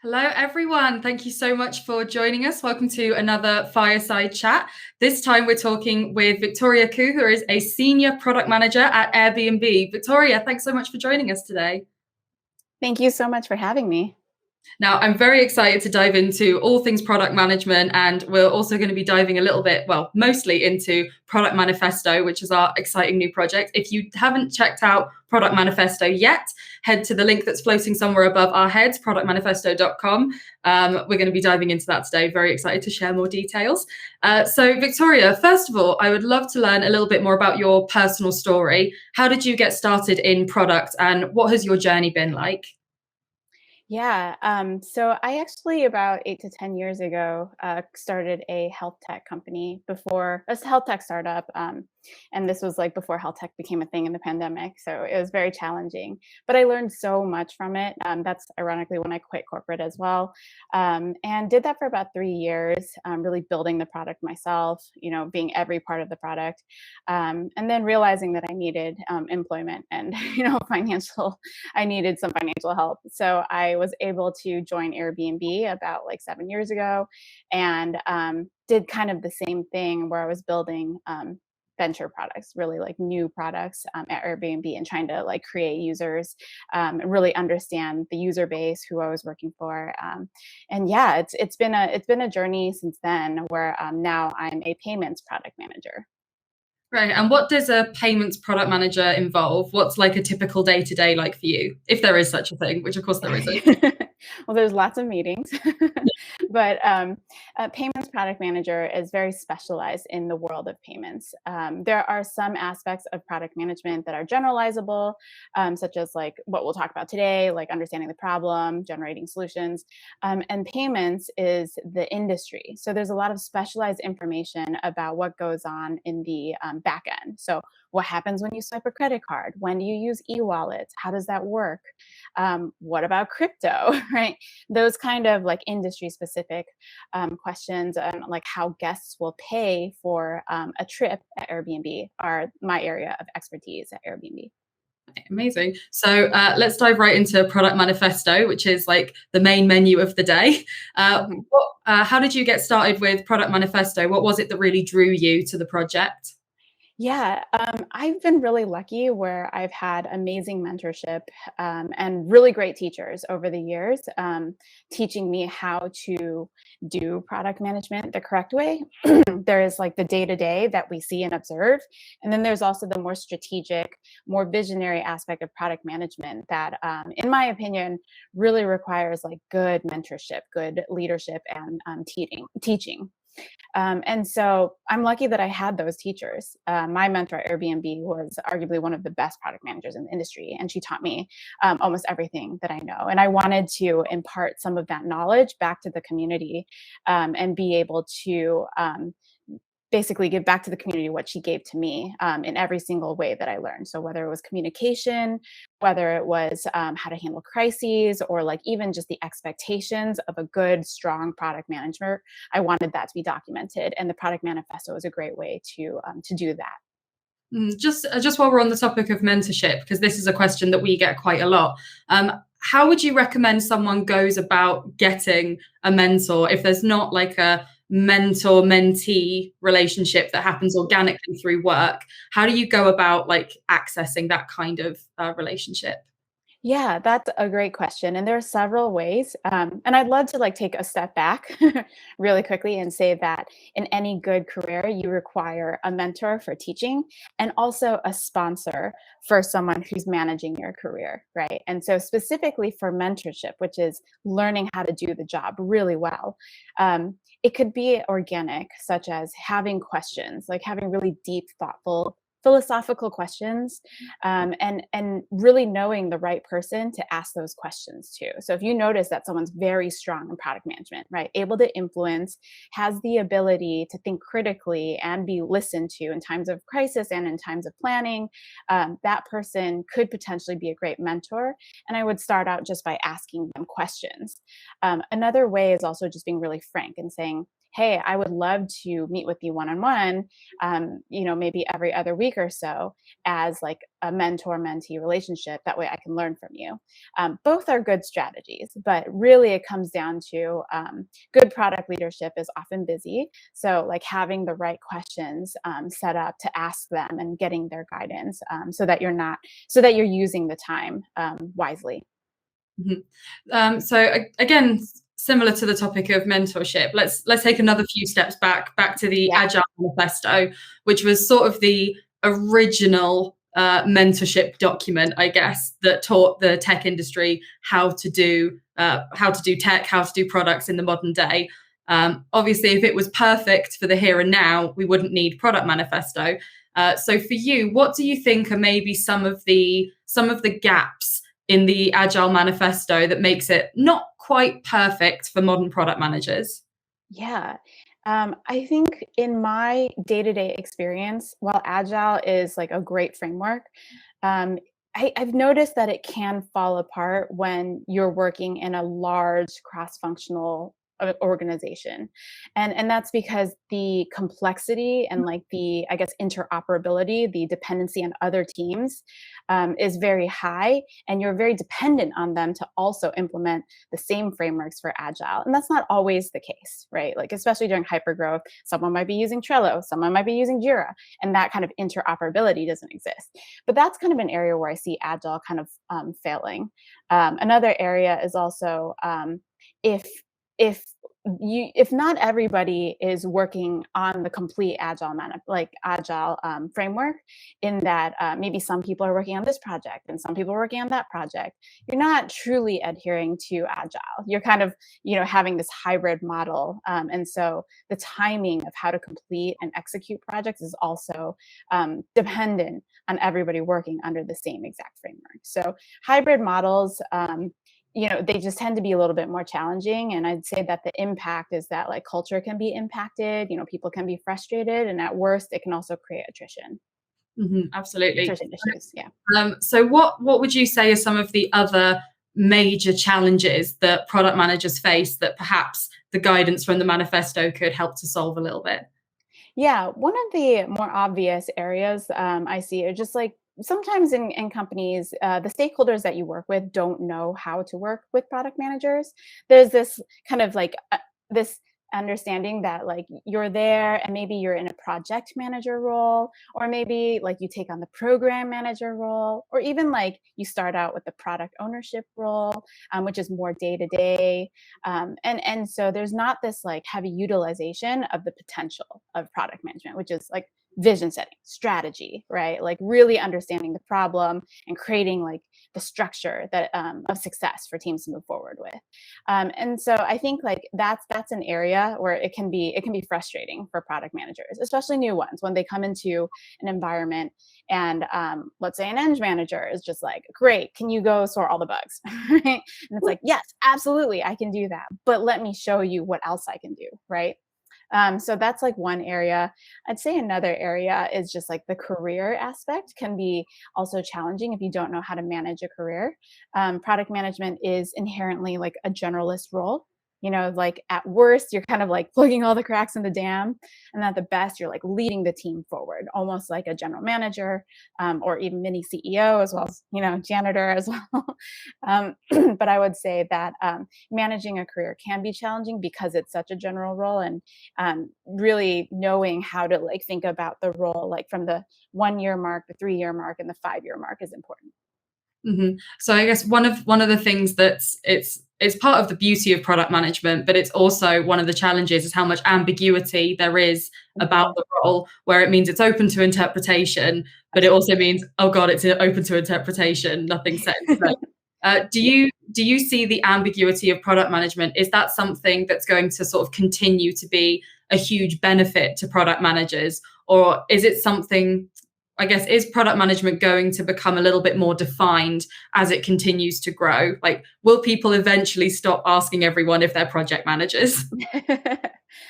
Hello, everyone. Thank you so much for joining us. Welcome to another Fireside chat. This time we're talking with Victoria Koo, who is a senior product manager at Airbnb. Victoria, thanks so much for joining us today. Thank you so much for having me. Now, I'm very excited to dive into all things product management, and we're also going to be diving a little bit, well, mostly into Product Manifesto, which is our exciting new project. If you haven't checked out Product Manifesto yet, head to the link that's floating somewhere above our heads, productmanifesto.com. We're going to be diving into that today. Very excited to share more details. So, Victoria, first of all, I would love to learn a little bit more about your personal story. How did you get started in product, and what has your journey been like? Yeah, so I actually about 8 to 10 years ago started a health tech company before a health tech startup, and this was like before health tech became a thing in the pandemic. So it was very challenging, but I learned so much from it. That's ironically when I quit corporate as well, and did that for about 3 years, really building the product myself. Being every part of the product, and then realizing that I needed employment and financial. I needed some financial help, so I was able to join Airbnb about like 7 years ago, and did kind of the same thing where I was building venture products, really like new products at Airbnb, and trying to like create users, and really understand the user base who I was working for. And yeah, it's been a journey since then, where now I'm a payments product manager. Right. And what does a payments product manager involve? What's like a typical day to day like for you, if there is such a thing, which of course there isn't? Well, there's lots of meetings, but a payments product manager is very specialized in the world of payments. There are some aspects of product management that are generalizable, such as like what we'll talk about today, like understanding the problem, generating solutions. And payments is the industry. So there's a lot of specialized information about what goes on in the back end. So what happens when you swipe a credit card? When do you use e-wallets? How does that work? What about crypto, right? Those kind of like industry specific questions, and like how guests will pay for a trip at Airbnb are my area of expertise at Airbnb. Amazing. So let's dive right into Product Manifesto, which is like the main menu of the day. Mhm. How did you get started with Product Manifesto? What was it that really drew you to the project? Yeah, I've been really lucky where I've had amazing mentorship, and really great teachers over the years, teaching me how to do product management the correct way. There is like the day to day that we see and observe. And then there's also the more strategic, more visionary aspect of product management that, in my opinion, really requires like good mentorship, good leadership, and teaching. And so I'm lucky that I had those teachers. My mentor at Airbnb was arguably one of the best product managers in the industry, and she taught me almost everything that I know. And I wanted to impart some of that knowledge back to the community, and be able to basically give back to the community what she gave to me, in every single way that I learned. So whether it was communication, whether it was how to handle crises, or like even just the expectations of a good, strong product manager, I wanted that to be documented, and the product manifesto is a great way to do that. Just while we're on the topic of mentorship, because this is a question that we get quite a lot. How would you recommend someone goes about getting a mentor if there's not like a mentor mentee relationship that happens organically through work? How do you go about like accessing that kind of relationship? Yeah, that's a great question. And there are several ways. And I'd love to like take a step back really quickly and say that in any good career, you require a mentor for teaching, and also a sponsor for someone who's managing your career, right? And so specifically for mentorship, which is learning how to do the job really well, it could be organic, such as having questions, like having really deep, thoughtful, philosophical questions, and really knowing the right person to ask those questions to. So if you notice that someone's very strong in product management, right, able to influence, has the ability to think critically and be listened to in times of crisis and in times of planning, that person could potentially be a great mentor. And I would start out just by asking them questions. Another way is also just being really frank and saying, hey, I would love to meet with you one-on-one, maybe every other week or so, as like a mentor-mentee relationship. That way I can learn from you. Both are good strategies, but really it comes down to good product leadership is often busy. So like having the right questions set up to ask them and getting their guidance, so that you're using the time wisely. Mhm. Again, similar to the topic of mentorship, let's take another few steps back to the Yeah. Agile Manifesto, which was sort of the original mentorship document, I guess, that taught the tech industry how to do tech, how to do products in the modern day. Obviously, if it was perfect for the here and now, we wouldn't need product manifesto. So for you, what do you think are maybe some of the gaps in the Agile Manifesto that makes it not quite perfect for modern product managers? Yeah. I think in my day-to-day experience, while Agile is like a great framework, um, I've noticed that it can fall apart when you're working in a large cross-functional organization. And that's because the complexity and like the, I guess, interoperability, the dependency on other teams is very high, and you're very dependent on them to also implement the same frameworks for Agile. And that's not always the case, right? Like, especially during hypergrowth, someone might be using Trello, someone might be using Jira, and that kind of interoperability doesn't exist. But that's kind of an area where I see Agile kind of failing. Another area is also if if if not everybody is working on the complete agile framework, in that maybe some people are working on this project and some people are working on that project, you're not truly adhering to Agile. You're kind of having this hybrid model, and so the timing of how to complete and execute projects is also dependent on everybody working under the same exact framework. So hybrid models, they just tend to be a little bit more challenging. And I'd say that the impact is that like culture can be impacted, people can be frustrated, and at worst, it can also create Absolutely. attrition issues. Yeah. So what would you say are some of the other major challenges that product managers face that perhaps the guidance from the manifesto could help to solve a little bit? Yeah, one of the more obvious areas I see are just like sometimes in companies, the stakeholders that you work with don't know how to work with product managers. There's this kind of like this understanding that like you're there and maybe you're in a project manager role, or maybe like you take on the program manager role, or even like you start out with the product ownership role, which is more day to day. And so there's not this like heavy utilization of the potential of product management, which is like vision setting, strategy, right? Like really understanding the problem and creating like the structure that of success for teams to move forward with. And so I think like that's an area where it can be frustrating for product managers, especially new ones, when they come into an environment and let's say an eng manager is just like, great, can you go sort all the bugs? Right? And it's like, yes, absolutely, I can do that, but let me show you what else I can do, right? So that's like one area. I'd say another area is just like the career aspect can be also challenging if you don't know how to manage a career. Product management is inherently like a generalist role. Like at worst, you're kind of like plugging all the cracks in the dam, and at the best, you're like leading the team forward, almost like a general manager, or even mini CEO, as well as janitor as well. um, but I would say that managing a career can be challenging because it's such a general role, and really knowing how to like think about the role like from the 1 year mark, the 3 year mark, and the 5 year mark is important. So I guess one of the things that's it's part of the beauty of product management, but it's also one of the challenges is how much ambiguity there is about Mhm. the role, where it means it's open to interpretation, but it also means, oh God, it's open to interpretation, nothing's set in stone. Do you see the ambiguity of product management? Is that something that's going to sort of continue to be a huge benefit to product managers, or is it something? I guess, is product management going to become a little bit more defined as it continues to grow? Like, will people eventually stop asking everyone if they're project managers?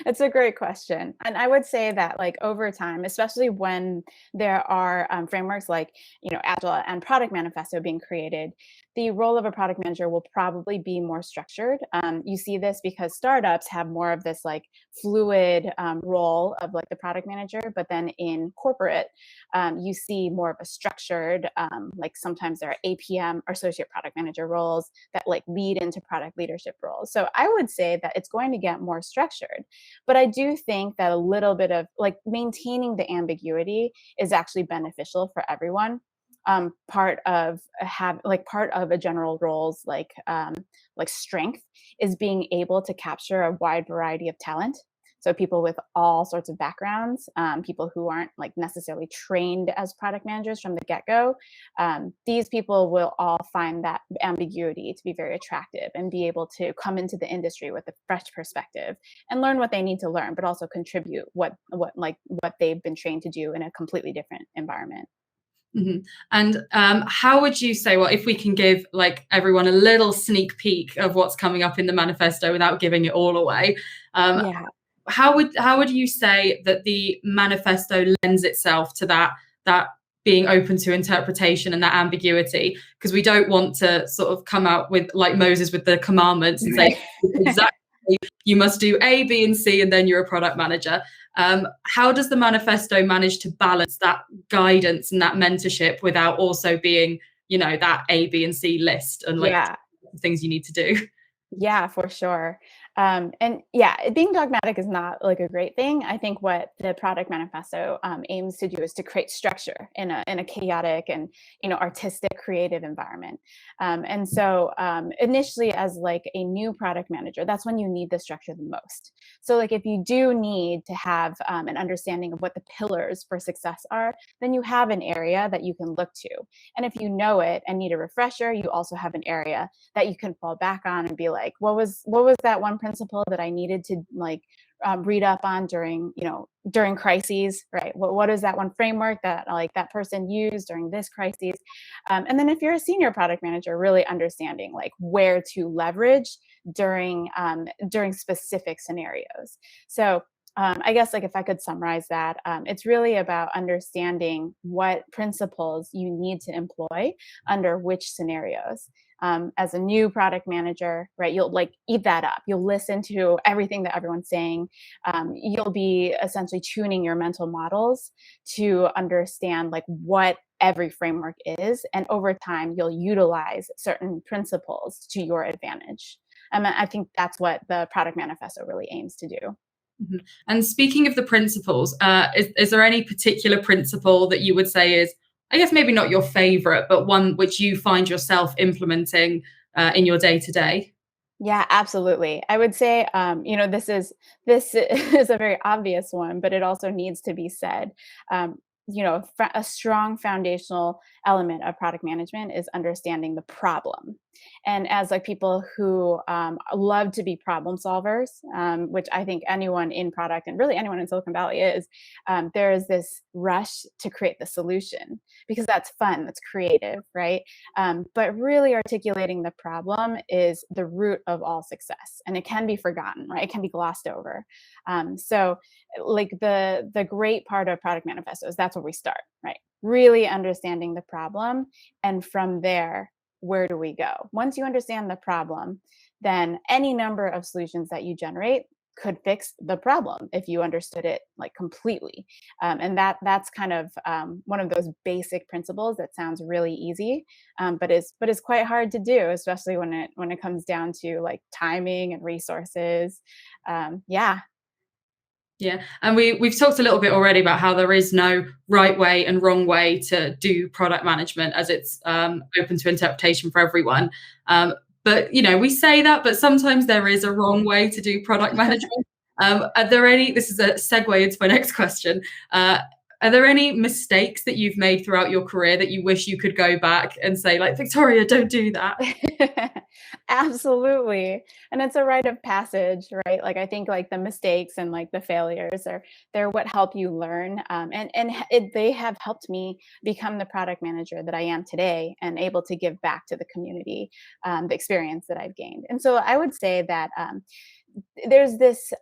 It's a great question. And I would say that like over time, especially when there are frameworks like, Agile and Product Manifesto being created, the role of a product manager will probably be more structured. You see this because startups have more of this like fluid role of like the product manager, but then in corporate, you see more of a structured, like sometimes there are APM or associate product manager roles that like lead into product leadership roles. So I would say that it's going to get more structured, but I do think that a little bit of like maintaining the ambiguity is actually beneficial for everyone. Part of a general role's like strength is being able to capture a wide variety of talent. So people with all sorts of backgrounds, people who aren't like necessarily trained as product managers from the get-go, these people will all find that ambiguity to be very attractive and be able to come into the industry with a fresh perspective and learn what they need to learn, but also contribute what they've been trained to do in a completely different environment. Mhm. And how would you say, well, if we can give like everyone a little sneak peek of what's coming up in the manifesto without giving it all away, um, Yeah. how would you say that the manifesto lends itself to that being open to interpretation and that ambiguity? Because we don't want to sort of come out with like Moses with the commandments and say Right. exactly you must do A, B, and C, and then you're a product manager. How does the manifesto manage to balance that guidance and that mentorship without also being, that A, B, and C list and like Yeah. things you need to do? Yeah, for sure. And yeah, being dogmatic is not like a great thing. I think what the product manifesto aims to do is to create structure in a chaotic and artistic, creative environment. And so initially, as like a new product manager, that's when you need the structure the most. So like if you do need to have an understanding of what the pillars for success are, then you have an area that you can look to. And if you know it and need a refresher, you also have an area that you can fall back on and be like, what was that one principle that I needed to like read up on during crises, right? What is that one framework that like that person used during this crisis? And then if you're a senior product manager, really understanding like where to leverage during specific scenarios. So I guess like if I could summarize that, it's really about understanding what principles you need to employ under which scenarios. As a new product manager, right, you'll like eat that up. You'll listen to everything that everyone's saying. You'll be essentially tuning your mental models to understand like what every framework is. And over time, you'll utilize certain principles to your advantage. I think that's what the product manifesto really aims to do. Mhm. And speaking of the principles, is there any particular principle that you would say is, I guess maybe not your favorite, but one which you find yourself implementing in your day to day? Yeah, absolutely. I would say, this is a very obvious one, but it also needs to be said. A strong foundational element of product management is understanding the problem. And as like people who love to be problem solvers, which I think anyone in product and really anyone in Silicon Valley is, there is this rush to create the solution because that's fun, that's creative, right? But really articulating the problem is the root of all success, and it can be forgotten, right? It can be glossed over. So, like the great part of Product Manifesto is that's where we start, right? Really understanding the problem, and from there, where do we go? Once you understand the problem, then any number of solutions that you generate could fix the problem if you understood it like completely. And that's kind of one of those basic principles that sounds really easy, but is quite hard to do, especially when it comes down to like timing and resources. Yeah. Yeah, and we've talked a little bit already about how there is no right way and wrong way to do product management, as it's open to interpretation for everyone. But we say that, but sometimes there is a wrong way to do product management. Are there any? This is a segue into my next question. Are there any mistakes that you've made throughout your career that you wish you could go back and say, like, Victoria, don't do that? Absolutely. And it's a rite of passage, right? Like I think like the mistakes and like the failures are they're what help you learn. They have helped me become the product manager that I am today and able to give back to the community the experience that I've gained. And so I would say that there's this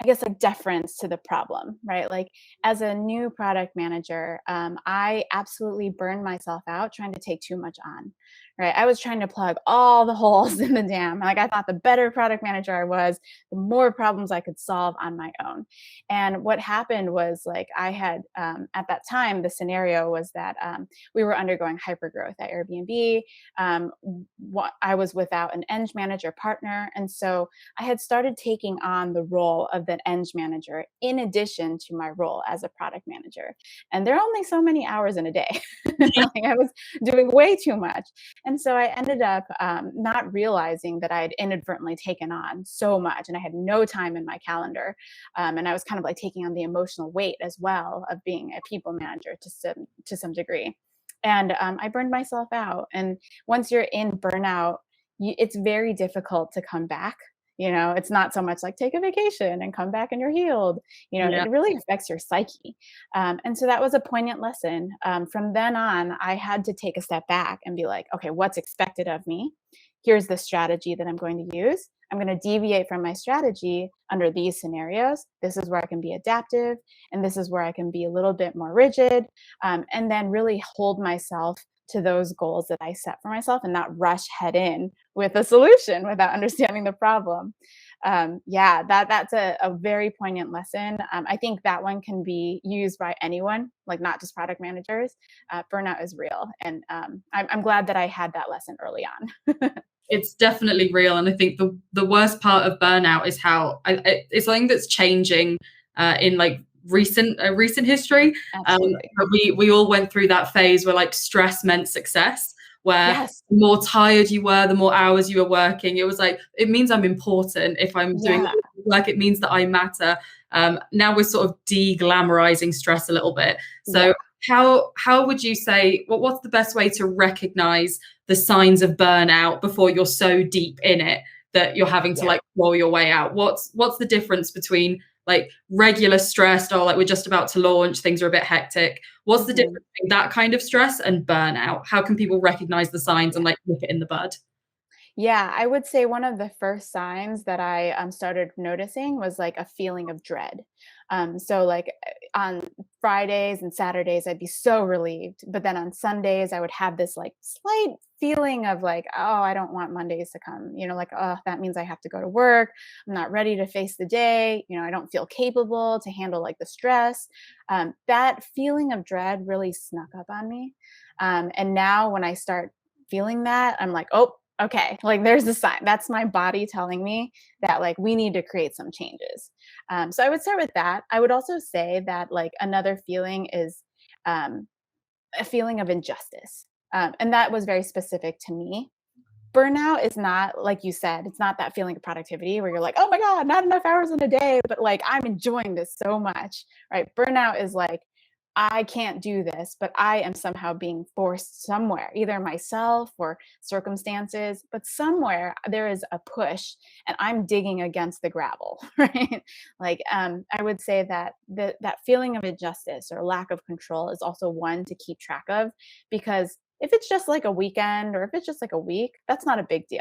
I guess like deference to the problem, right? Like as a new product manager, I absolutely burned myself out trying to take too much on, right? I was trying to plug all the holes in the dam. Like I thought the better product manager I was, the more problems I could solve on my own. And what happened was like I had at that time, the scenario was that we were undergoing hypergrowth at Airbnb. I was without an eng manager partner. And so I had started taking on the role of the eng manager in addition to my role as a product manager. And there are only so many hours in a day. Like I was doing way too much. And so I ended up not realizing that I had inadvertently taken on so much and I had no time in my calendar. And I was kind of like taking on the emotional weight as well of being a people manager to some degree. And I burned myself out. And once you're in burnout, it's very difficult to come back. It's not so much like take a vacation and come back and you're healed. Yeah. It really affects your psyche. And so that was a poignant lesson. From then on, I had to take a step back and be like, okay, what's expected of me? Here's the strategy that I'm going to use. I'm going to deviate from my strategy under these scenarios. This is where I can be adaptive, and this is where I can be a little bit more rigid, and then really hold myself to those goals that I set for myself and not rush head in with a solution without understanding the problem. Yeah, that's a very poignant lesson. I think that one can be used by anyone, like not just product managers. Burnout is real. And I'm glad that I had that lesson early on. It's definitely real, and I think the worst part of burnout is how it's something that's changing in like recent history. Absolutely. But we all went through that phase where like stress meant success, where Yes. the more tired you were, the more hours you were working. It was like, it means I'm important. If I'm doing Yeah. work, it means that I matter. Now we're sort of de-glamorizing stress a little bit. So Yeah. how would you say, what's the best way to recognize the signs of burnout before you're so deep in it that you're having to Yeah. like roll your way out? What's the difference between like regular stress, or like we're just about to launch, things are a bit hectic? What's the Mhm. difference between that kind of stress and burnout? How can people recognize the signs and like nip it in the bud? Yeah, I would say one of the first signs that I started noticing was like a feeling of dread. So like on Fridays and Saturdays, I'd be so relieved, but then on Sundays, I would have this like slight feeling of like, oh, I don't want Mondays to come. Like, oh, that means I have to go to work. I'm not ready to face the day. I don't feel capable to handle like the stress. That feeling of dread really snuck up on me. And now when I start feeling that, I'm like, oh, okay, like there's a sign. That's my body telling me that like we need to create some changes. So I would start with that. I would also say that like another feeling is um, a feeling of injustice. And that was very specific to me. Burnout is not, like you said, it's not that feeling of productivity where you're like, oh my God, not enough hours in a day, but like I'm enjoying this so much, right? Burnout is like, I can't do this, but I am somehow being forced somewhere, either myself or circumstances, but somewhere there is a push and I'm digging against the gravel, right? Like I would say that that feeling of injustice or lack of control is also one to keep track of, because if it's just like a weekend or if it's just like a week, that's not a big deal.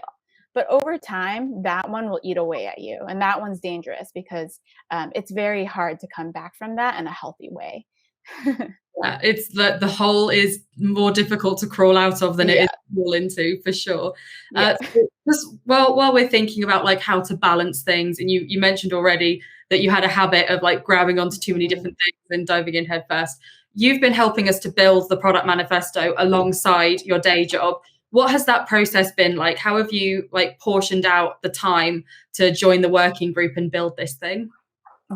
But over time, that one will eat away at you. And that one's dangerous because it's very hard to come back from that in a healthy way. It's the hole is more difficult to crawl out of than it is Yeah. to crawl into, for sure. Yeah. So just while we're thinking about like how to balance things, and you mentioned already that you had a habit of like grabbing onto too many Mhm. different things and diving in head first. You've been helping us to build the product manifesto alongside your day job. What has that process been like? How have you like portioned out the time to join the working group and build this thing?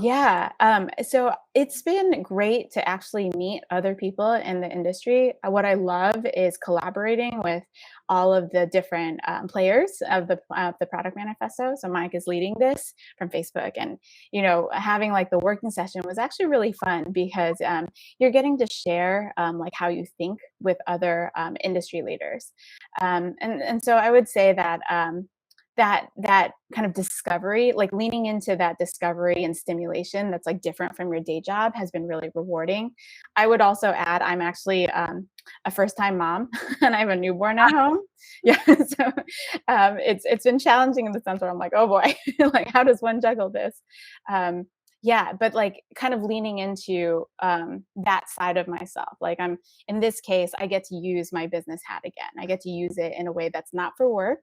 Yeah. So it's been great to actually meet other people in the industry. What I love is collaborating with all of the different players of the product manifesto. So Mike is leading this from Facebook, and having like the working session was actually really fun because you're getting to share like how you think with other industry leaders, and so I would say that. That kind of discovery, like leaning into that discovery and stimulation that's like different from your day job, has been really rewarding. I would also add, I'm actually a first time mom and I have a newborn at home. Yeah, so it's been challenging in the sense where I'm like, oh boy, like how does one juggle this? Um, Yeah, but like kind of leaning into that side of myself. Like in this case, I get to use my business hat again. I get to use it in a way that's not for work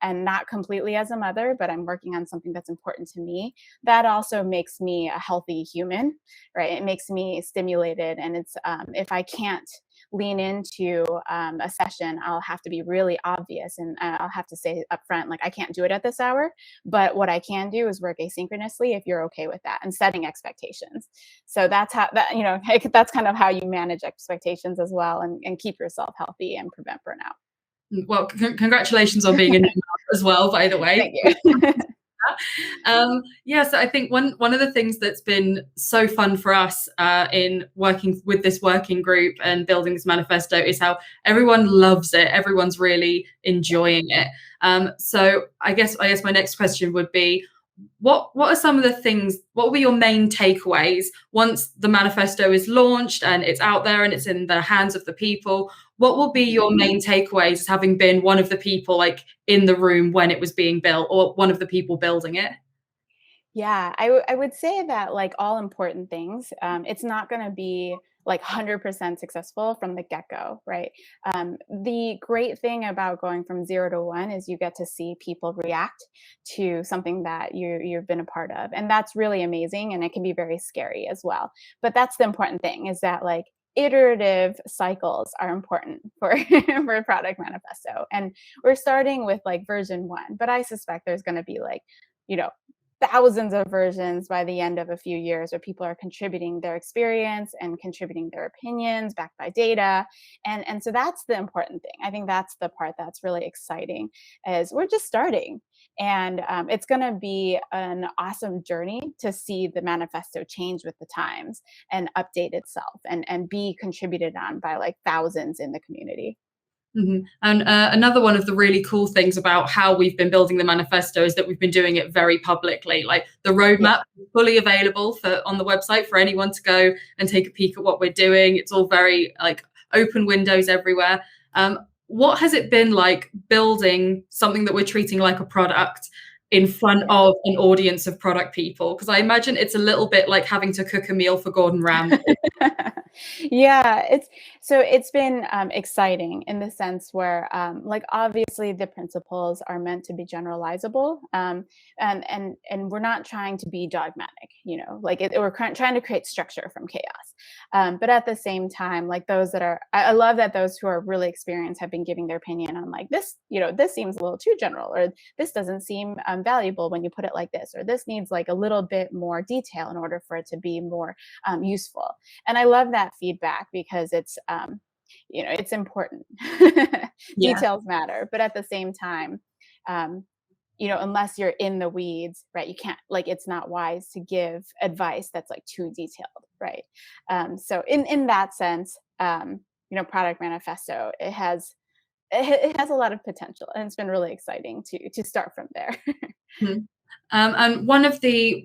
and not completely as a mother, but I'm working on something that's important to me. That also makes me a healthy human, right? It makes me stimulated. And it's if I can't lean into a session, I'll have to be really obvious and I'll have to say upfront, like, I can't do it at this hour. But what I can do is work asynchronously if you're okay with that and setting expectations. So that's how that, that's kind of how you manage expectations as well and keep yourself healthy and prevent burnout. Well, congratulations on being a new mom as well, by the way. Thank you. Yeah, so I think one of the things that's been so fun for us in working with this working group and building this manifesto is how everyone loves it. Everyone's really enjoying it. So I guess my next question would be, what are some of the things, what will be your main takeaways once the manifesto is launched and it's out there and it's in the hands of the people? What will be your main takeaways, having been one of the people like in the room when it was being built, or one of the people building it? Yeah, I would say that like all important things, it's not going to be like 100% successful from the get-go, right? The great thing about going from 0 to 1 is you get to see people react to something that you've been a part of, and that's really amazing, and it can be very scary as well. But that's the important thing, is that like iterative cycles are important for for product manifesto, and we're starting with like version 1, but I suspect there's going to be like, you know thousands of versions by the end of a few years, where people are contributing their experience and contributing their opinions backed by data. And so that's the important thing. I think that's the part that's really exciting, is we're just starting. And it's going to be an awesome journey to see the manifesto change with the times and update itself and be contributed on by like thousands in the community. And another one of the really cool things about how we've been building the manifesto is that we've been doing it very publicly. Like the Yeah. roadmap is fully available on the website for anyone to go and take a peek at what we're doing. It's all very like open windows everywhere. What has it been like building something that we're treating like a product in front of an audience of product people? Because I imagine it's a little bit like having to cook a meal for Gordon Ramsay. Yeah, it's been exciting in the sense where like obviously the principles are meant to be generalizable, and we're not trying to be dogmatic, like we're trying to create structure from chaos. But at the same time, like those that are, I love that those who are really experienced have been giving their opinion on like this, this seems a little too general, or this doesn't seem valuable when you put it like this, or this needs like a little bit more detail in order for it to be more useful. And I love that feedback, because it's important. Yeah. Details matter, but at the same time, unless you're in the weeds, right, you can't, like, it's not wise to give advice that's like too detailed, right? So in that sense, product manifesto, it has a lot of potential, and it's been really exciting to start from there. Mhm. And one of the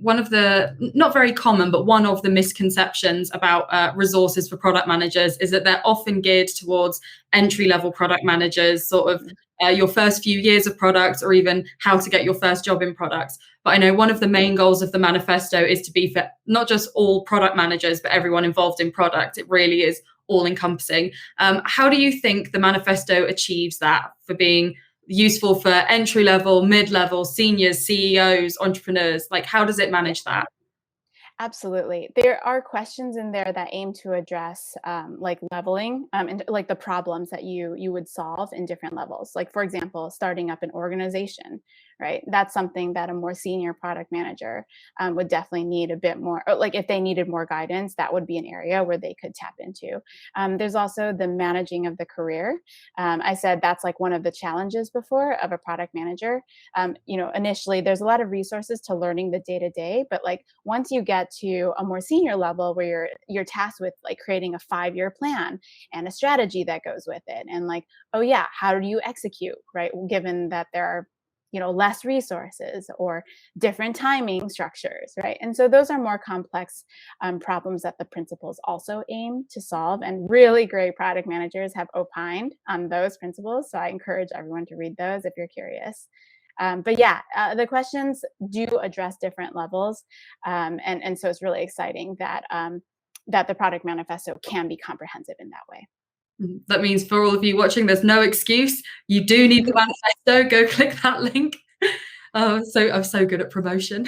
not very common, but one of the misconceptions about resources for product managers is that they're often geared towards entry level product managers, sort of your first few years of product, or even how to get your first job in products. But I know one of the main goals of the manifesto is to be for not just all product managers, but everyone involved in product. It really is all encompassing. How do you think the manifesto achieves that, for being useful for entry level, mid level, seniors, CEOs, entrepreneurs? Like, how does it manage that? Absolutely. There are questions in there that aim to address like leveling, and like the problems that you would solve in different levels. Like, for example, starting up an organization, right? That's something that a more senior product manager would definitely need a bit more, or like if they needed more guidance, that would be an area where they could tap into. There's also the managing of the career. I said that's like one of the challenges before of a product manager. Initially there's a lot of resources to learning the day to day, but like once you get to a more senior level where you're tasked with like creating a 5-year plan and a strategy that goes with it, and like, oh yeah, how do you execute, right, given that there are less resources or different timing structures, right? And so those are more complex problems that the principles also aim to solve, and really great product managers have opined on those principles, so I encourage everyone to read those if you're curious. But yeah, the questions do address different levels. And so it's really exciting that that the product manifesto can be comprehensive in that way. That means for all of you watching, there's no excuse. You do need the manifesto. Go click that link. So I'm so good at promotion.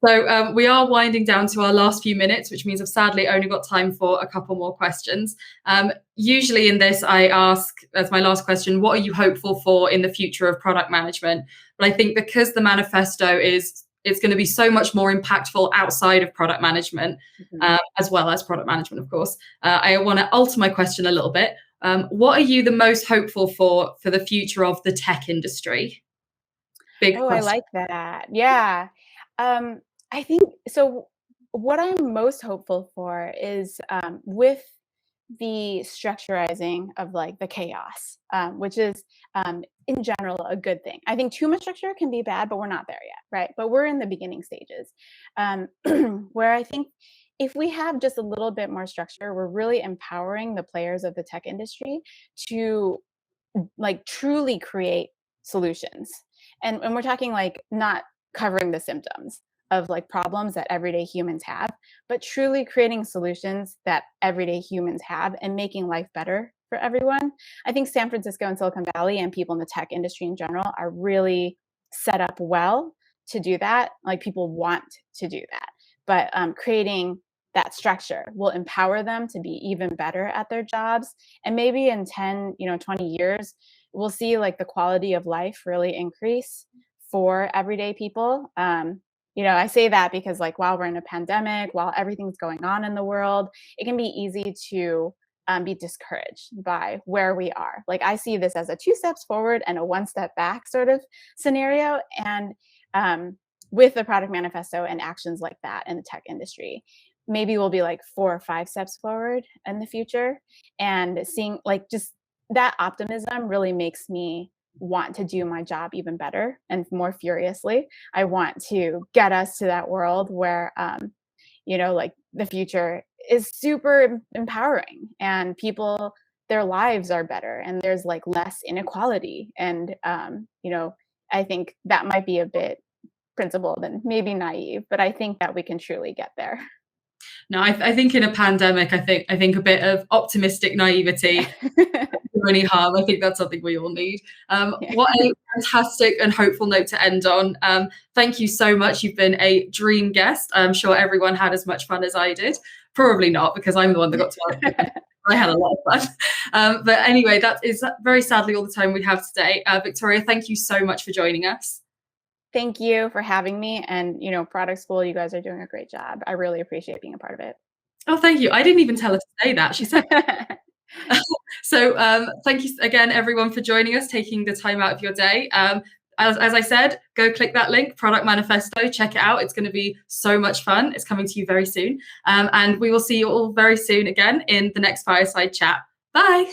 So we are winding down to our last few minutes, which means I've sadly only got time for a couple more questions. Usually in this, I ask as my last question, what are you hopeful for in the future of product management? But I think because the manifesto it's going to be so much more impactful outside of product management, as well as product management, of course. I want to alter my question a little bit. What are you the most hopeful for the future of the tech industry? Big Oh, I question. like that. Yeah. I think so. What I'm most hopeful for is with the structurizing of like the chaos, which is in general a good thing. I think too much structure can be bad, but we're not there yet, right? But we're in the beginning stages, where I think if we have just a little bit more structure, we're really empowering the players of the tech industry to like truly create solutions. And we're talking like not covering the symptoms of like problems that everyday humans have, but truly creating solutions that everyday humans have and making life better for everyone. I think San Francisco and Silicon Valley and people in the tech industry in general are really set up well to do that. Like people want to do that, but creating that structure will empower them to be even better at their jobs. And maybe in 10, 20 years, we'll see like the quality of life really increase for everyday people. I say that because like while we're in a pandemic, while everything's going on in the world, it can be easy to be discouraged by where we are. Like I see this as a 2 steps forward and a 1 step back sort of scenario. And with the product manifesto and actions like that in the tech industry, maybe we'll be like 4 or 5 steps forward in the future. And seeing like just that optimism really makes me want to do my job even better and more furiously. I want to get us to that world where, like the future is super empowering and people, their lives are better and there's like less inequality. And, I think that might be a bit principled and maybe naive, but I think that we can truly get there. No, I think in a pandemic, I think a bit of optimistic naivety do any harm. I think that's something we all need. What a fantastic and hopeful note to end on. Thank you so much. You've been a dream guest. I'm sure everyone had as much fun as I did. Probably not, because I'm the one that got to ask. I had a lot of fun. But anyway, that is very sadly all the time we have today. Victoria, thank you so much for joining us. Thank you for having me. And, product school, you guys are doing a great job. I really appreciate being a part of it. Oh, thank you. I didn't even tell her to say that. She said. So thank you again, everyone, for joining us, taking the time out of your day. As I said, go click that link, Product Manifesto, check it out. It's going to be so much fun. It's coming to you very soon. And we will see you all very soon again in the next Fireside Chat. Bye.